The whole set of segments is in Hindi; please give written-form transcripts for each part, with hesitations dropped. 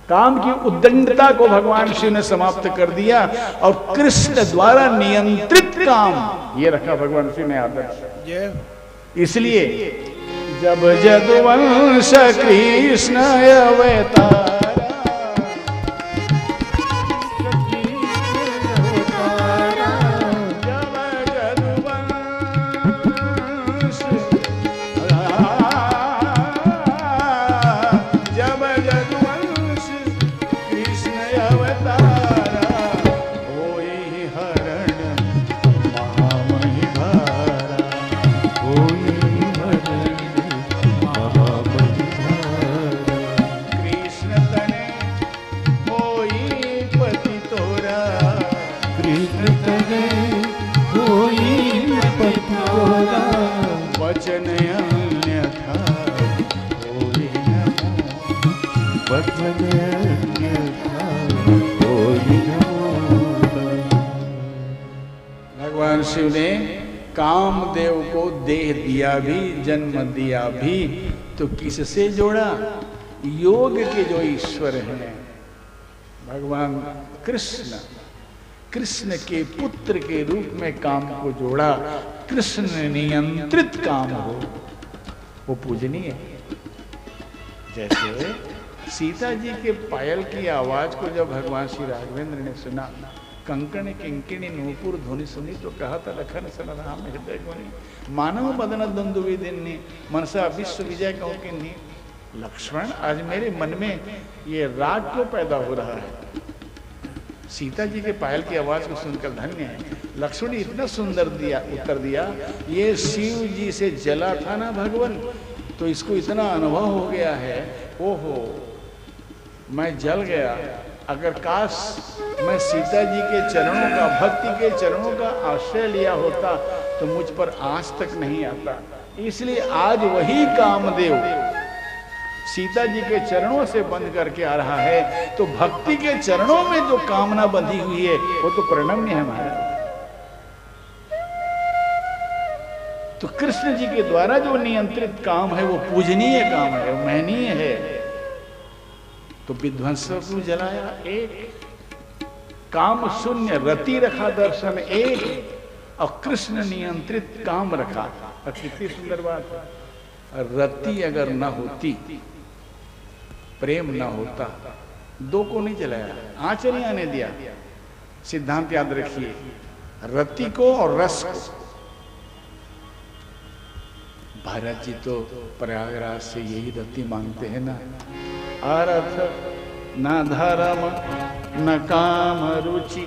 काम की उद्दंडता को भगवान शिव ने समाप्त कर दिया और कृष्ण द्वारा नियंत्रित काम ये रखा भगवान शिव ने आदर्श। इसलिए जब जदुवंश कृष्ण अवतारा, भगवान शिव ने कामदेव को देह दिया भी, जन्म दिया भी, तो किससे जोड़ा? योग के जो ईश्वर हैं भगवान कृष्ण, कृष्ण के पुत्र के रूप में काम को जोड़ा। कृष्ण नियंत्रित काम हो वो पूजनीय है। जैसे सीता जी के पायल की आवाज को जब भगवान श्री राघवेंद्र ने सुना, कंकण किंकिणी नूपुर ध्वनि सुनी, तो कहा था लखन सन राम हृदय गुणी, मानव बदन द्वंद्वी दिन्नी, मनसा विश्व विजय कहूं किन्नी। लक्ष्मण, आज मेरे मन में ये राग क्यों पैदा हो रहा है? सीता जी के पायल की आवाज को सुनकर धन्य है। लक्ष्मण ने इतना सुंदर दिया उत्तर दिया, ये शिव जी से जला था ना भगवान, तो इसको इतना अनुभव हो गया है, ओहो मैं जल गया। अगर काश मैं सीता जी के चरणों का, भक्ति के चरणों का आश्रय लिया होता तो मुझ पर आंच तक नहीं आता। इसलिए आज वही कामदेव सीता जी के चरणों से बंध करके आ रहा है, तो भक्ति के चरणों में जो कामना बंधी हुई है वो तो प्रणम्य है हमारा। तो कृष्ण जी के द्वारा जो नियंत्रित काम है वो पूजनीय काम है, वो महनीय है। तो विध्वंस को जलाया एक, काम शून्य रति रखा दर्शन एक, और कृष्ण नियंत्रित काम रखा। और कितनी सुंदर बात है, रति अगर न होती, प्रेम न होता, दो को नहीं जलाया, आंच नहीं आने दिया। सिद्धांत याद रखिए, रति को और रस को। भारत जी तो प्रयागराज से यही रति मांगते हैं ना, अर्थ न धर्म न काम रुचि,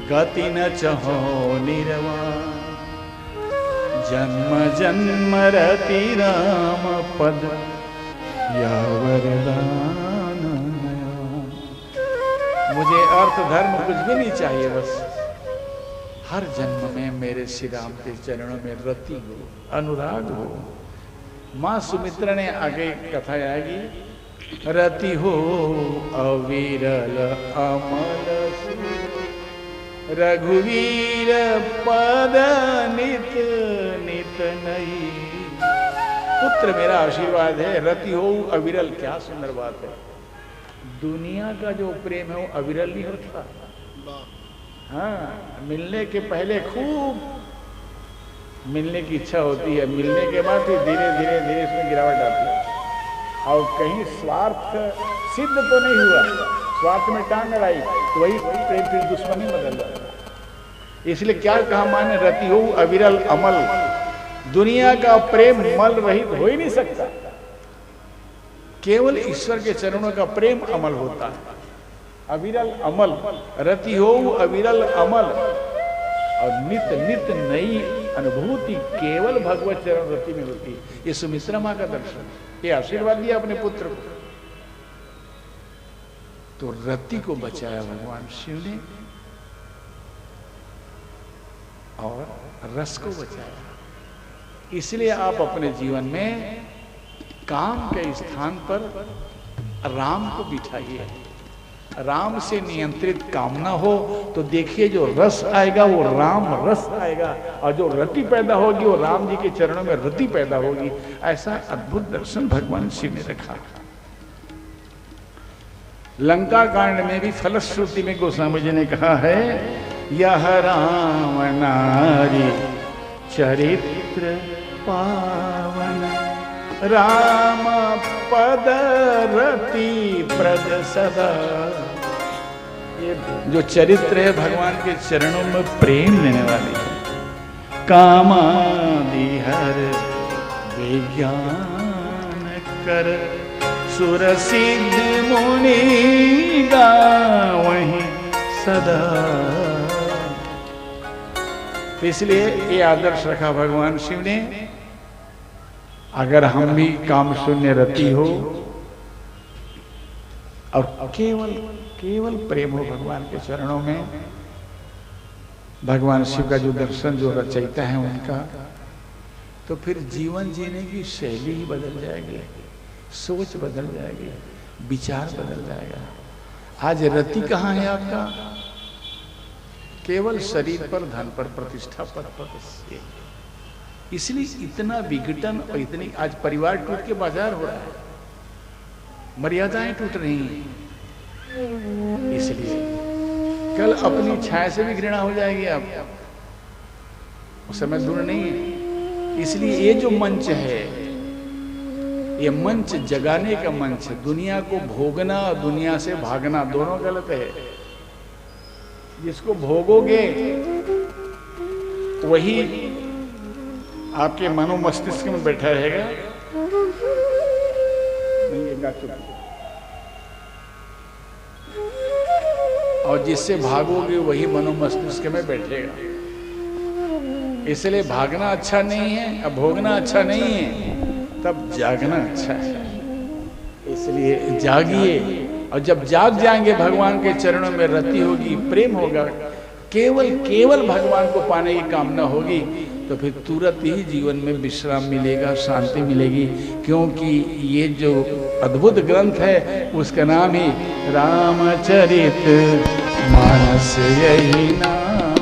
गति न चहो निर्वाण, जन्म जन्म रति राम पद या वरदान। मुझे अर्थ धर्म कुछ भी नहीं चाहिए, बस हर जन्म में मेरे श्री राम के चरणों में रति हो, अनुराग हो। माँ सुमित्रा ने आगे कथा आएगी, रति हो अविरल अमल रघुवीर पद नित नित नहीं। पुत्र मेरा आशीर्वाद है, रति हो अविरल। क्या सुंदर बात है। दुनिया का जो प्रेम है वो अविरल नहीं होता। हाँ, मिलने के पहले खूब मिलने की इच्छा होती है, मिलने के बाद फिर धीरे धीरे धीरे इसमें गिरावट आती है। और कहीं स्वार्थ सिद्ध तो नहीं हुआ, स्वार्थ में टांग अड़ाई, तो वही प्रेम फिर दुश्मनी बदल जाता है। इसलिए क्या कहा माने, रति हो अविरल अमल। दुनिया का प्रेम मल रहित हो ही नहीं सकता, केवल ईश्वर के चरणों का प्रेम अमल होता है। अविरल अमल, रति हो अविरल अमल, और नित नित नई अनुभूति केवल भगवत चरण रति में होती है। ये सुमित्रा माँ का दर्शन, ये आशीर्वाद दिया अपने पुत्र को। तो रति को बचाया भगवान शिव ने और रस को बचाया। इसलिए आप अपने जीवन में काम के स्थान पर राम को बिठाइए। राम से नियंत्रित कामना हो तो देखिए जो रस आएगा वो राम रस आएगा, और जो रति पैदा होगी वो राम जी के चरणों में रति पैदा होगी। ऐसा अद्भुत दर्शन भगवान शिव ने रखा। लंका कांड में भी फलश्रुति में गोस्वामी जी ने कहा है, यह राम नारी चरित्र पावन, राम पद रति प्रद सदा। ये जो चरित्र है भगवान के चरणों में प्रेम देने वाली है। कामादि हर विज्ञान कर, सुर सिद्ध मुनि गावहि सदा। तो इसलिए ये आदर्श रखा भगवान शिव ने। अगर हम भी काम शून्य रति हो और केवल प्रेम हो भगवान के चरणों में, भगवान शिव का जो दर्शन जो रचयिता है उनका, तो फिर जीवन जीने की शैली ही बदल जाएगी, सोच बदल जाएगी, विचार बदल जाएगा। आज रति कहाँ है आपका? केवल शरीर पर, धन पर, प्रतिष्ठा पर। इसलिए इतना विघटन और इतनी आज परिवार टूट के बाजार हो रहा है, मर्यादाएं टूट रही हैं। इसलिए कल अपनी छाया से भी घृणा हो जाएगी आप, उस समय दूर नहीं है। इसलिए ये जो मंच है, ये मंच जगाने का मंच है। दुनिया को भोगना और दुनिया से भागना दोनों गलत है। जिसको भोगोगे वही आपके मनो मस्तिष्क में बैठा रहेगा। और जिससे भागोगे वही मनो मस्तिष्क में बैठेगा। इसलिए भागना अच्छा नहीं है, अब भोगना अच्छा नहीं है, तब जागना अच्छा है। इसलिए जागिए, और जब जाग जाएंगे भगवान के चरणों में रति होगी, प्रेम होगा, केवल भगवान को पाने की कामना होगी, तो फिर तुरंत ही जीवन में विश्राम मिलेगा, शांति मिलेगी। क्योंकि ये जो अद्भुत ग्रंथ है उसका नाम ही रामचरित मानस, यही नाम